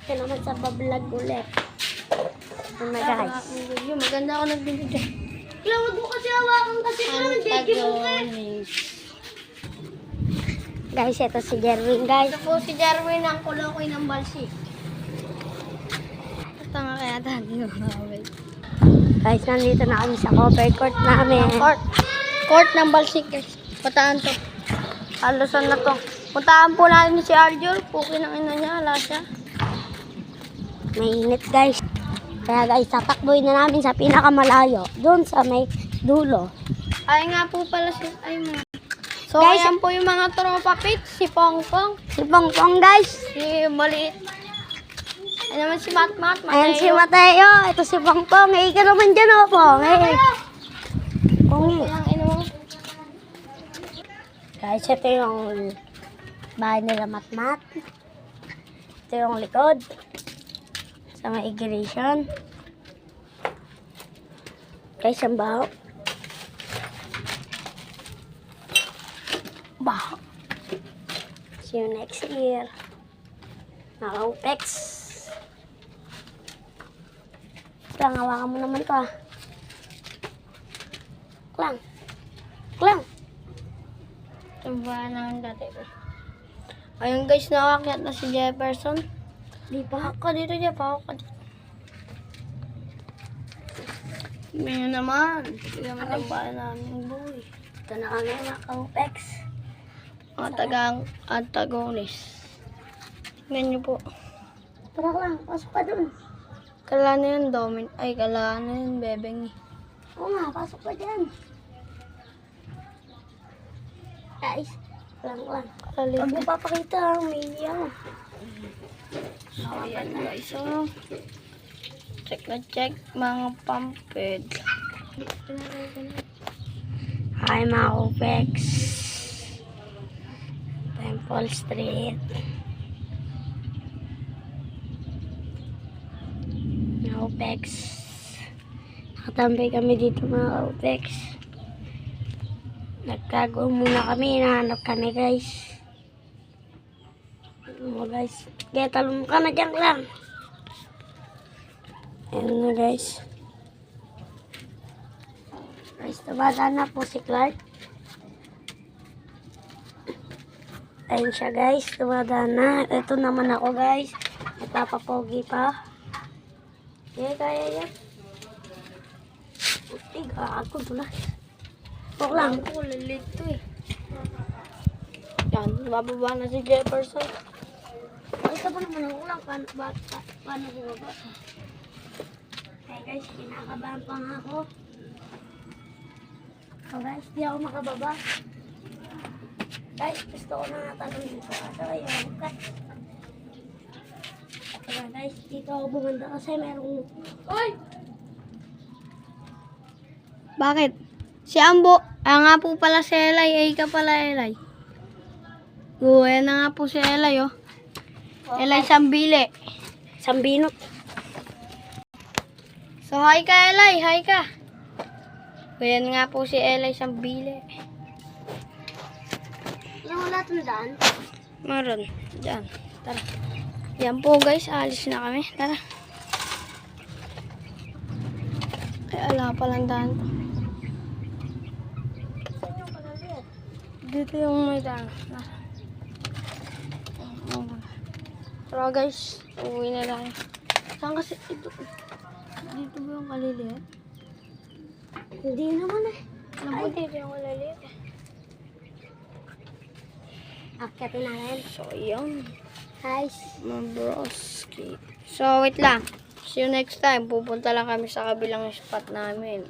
ka naman sa bablog ulit. Oh my guys. Maganda ako nagbibigay. Kailangan mo kasi hawakan kasi Antagonis. Guys, ito si Jerwin, guys. Ito po si Jarwin ang kulokoy ng balsik. Tanga kaya dati mo. Guys, nandito na kami sa cover court namin. Court ng balsik guys. Pataan to. Halusan na to. Puntaan po natin si Arjun. Pukin ang ina niya. Ala siya. Mainit, guys. Kaya guys, tatakboy na namin sa pinakamalayo. Doon sa may dulo. Ay nga po pala si... Ay nga. So, Guys, ayan po yung mga tropa pit. Si Pongpong. Si Pongpong, guys. Si Maliit. Ayan naman si Matmat. Ayan si Mateo. Ito si Pongpong. Eh, ka naman dyan, oh, Pong. Eh. Pong. Ang ino mo. Guys, ito yung bahay nila Matmat. Ito yung likod. Sa may ignition. Guys, ang baho. Baho. See you next year. Naka-upex. Klang, hawakan mo naman to ah. Klang. Klang. Tumbahan namin dati ko. Ayun guys, nakakyat na si Jefferson. Di ba? Pahak ka dito, Jeff. Pahak ka dito. Ngayon naman. Tignan mo tumbahan namin, boy. Ito na kami, naka-upex. Mga tagang antagonis. Tignan nyo po. Tara lang, pasok ka dun. Kala na yun, Domin. Ay, kala na yun, Bebeng. Oo nga, pasok ka dyan. Guys, lang. Huwag mo papakita, may iyaw. So, ayan guys. So, check na check mga pamped. Hi mga upex. Temple Street. Mga upex. Nakatambay kami dito mga upex. Nagtago muna kami. Nahanap kami guys. Guys. Kaya talong ka na dyan lang. Ayan na guys. Guys, tumada na po si Clark. Ayun siya guys, tumada na. Ito naman ako guys. Nagpapapogi pa. Kaya yan. Ay, gago tulas. Huwag lang. Ako, lalito eh. Yan, bababa na si Jefferson. Ito pa naman ako lang. Paano bumaba? Hey guys, kinakabahan pa nga ako. So guys, di ako makababa. Guys, gusto ko na natanong dito. Kaso ayun, cut. Ito guys, dito ako bumanda kasi merong... Oy! Bakit? Si Ambo, nga po pala si Elay. Ay ka pala Elay. Ayan na nga po si Elay oh. Elay Sambile. Sambinot. So hi ka Elay, hi ka. Ayan nga po si Elay Sambile. Yung wala tandaan. Meron. Diyan. Tara. Yan po guys, alis na kami. Tara. Ay, ala palang daan to. Dito yung may daan. Tara guys, uwi na lang. Saan kasi ito? Dito ba yung kaliliit? Hindi naman eh. Alam mo dito yung kaliliit eh. Akyatin natin. So yun. Guys. Mabroski. So wait lang. See you next time. Pupunta lang kami sa kabilang spot namin.